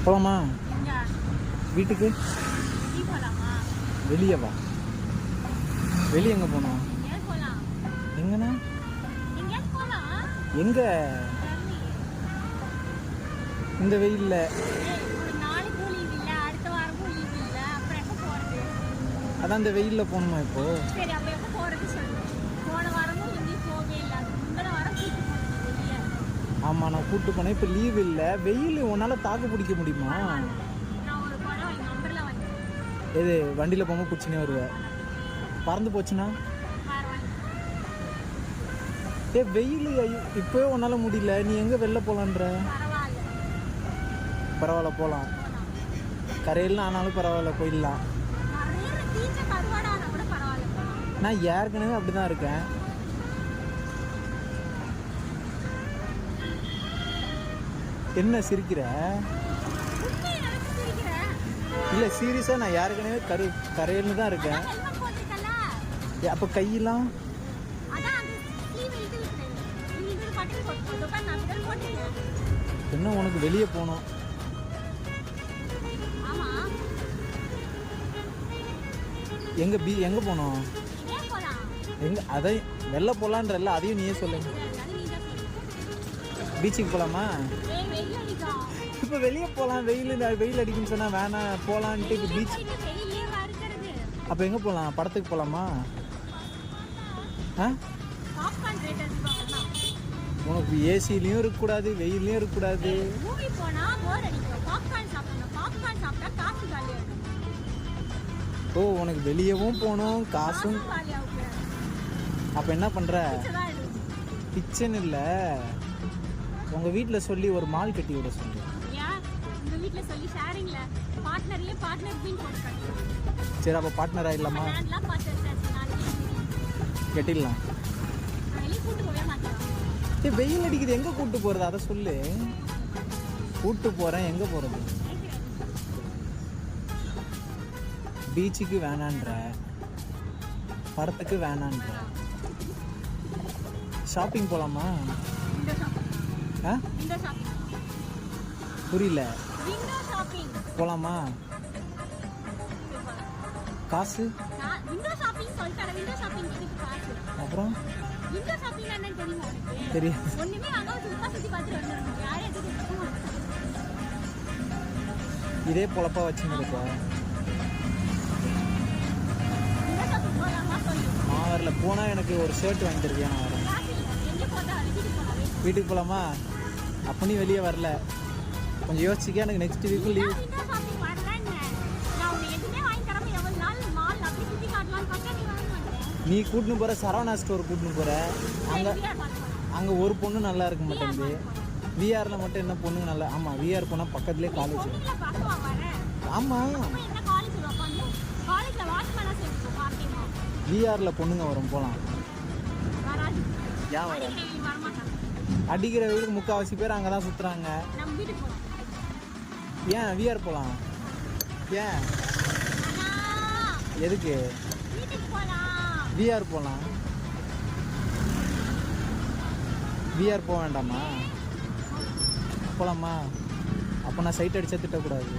போலாமா? வீட்டுக்கு வெளியே வா. வெளியே எங்கே போனோம்? எங்கண்ணா? எங்க இந்த வெயில்ல? அதான் இந்த வெயில்ல போகணுமா இப்போ? ஆமா, நான் கூட்டு போனேன். இப்போ லீவ் இல்லை, வெயில் உன்னால தாக்கு பிடிக்க முடியுமா? எது வண்டியில் போகும்போது குச்சினே வருவேன். பறந்து போச்சுன்னா வெயில் இப்போவே உன்னால முடியல. நீ எங்கே வெளில போகலான்ற? பரவாயில்ல, போகலாம். கரையிலாம் ஆனாலும் பரவாயில்ல, போயிடலாம். நான் ஏற்கனவே அப்படிதான் இருக்கேன். என்ன சிரிக்கிற? இல்லை சீரியஸாக நான் ஏற்கனவே கரையில்னு தான் இருக்கேன். அப்போ கையெல்லாம் என்ன? உனக்கு வெளியே போகணும். எங்கே போகணும்? எங்கே? அதை வெளில போகலான்றல்ல, அதையும் நீயே சொல்லுங்க. பீச்சுக்கு போகலாமா? இப்போ வெளியே போகலாம். வெயில் அடிக்குன்னு சொன்னால் வேணாம் போகலான்ட்டு இப்போ பீச். அப்போ எங்கே போகலாம்? படத்துக்கு போகலாமா? ஆ, உனக்கு ஏசிலையும் இருக்கக்கூடாது, வெயிலையும் இருக்கக்கூடாது. ஓ, உனக்கு வெளியவும் போகணும், காசும். அப்போ என்ன பண்ணுற? கிச்சன் இல்லை, உங்கள் வீட்டில் சொல்லி ஒரு மால் கட்டி விட சொல்லி. சரி, அப்போ பார்ட்னர் ஆகிடலாமா? கட்டிடலாம். வெயில் அடிக்குது, எங்கே கூப்பிட்டு போகிறது? அதை சொல்லு. கூப்பிட்டு போகிறேன், எங்கே போகிறது? பீச்சுக்கு வேணான்ற, படத்துக்கு வேணான்ற, ஷாப்பிங் போகலாமா? புரியல. போகலாமா? காசு அப்புறம் தெரியும். இதே பொழப்பா வச்சுன்னு இருக்க. மாவரில் போனால் எனக்கு ஒரு ஷர்ட் வாங்கி தருவியா? நான் வரேன். வீட்டுக்கு போகலாமா? அப்போ நீ வெளியே வரல, கொஞ்சம் யோசிச்சுக்க. எனக்கு நெக்ஸ்ட் வீக்கு லீவ். நீ கூட்டின்னு போகிற சரவணா ஸ்டோர் கூட்டின்னு போகிற. அங்கே ஒரு பொண்ணு நல்லா இருக்க மாட்டேங்குது. விஆரில் மட்டும் என்ன பொண்ணு நல்லா? ஆமாம், விஆர் போனால் பக்கத்துலேயே காலேஜ். ஆமாம், விஆரில் பொண்ணுங்க வரும், போகலாம். ஏன் வர? அடிக்கிற வீட்டுக்கு முக்கால்வாசி பேர் அங்கே தான் சுற்றுறாங்க. ஏன் விஆர் போகலாம்? ஏன்? எதுக்கு விஆர் போகலாம்? விஆர் போக வேண்டாமா? போகலாமா? அப்போ நான் சைட் அடித்தா திட்டக்கூடாது.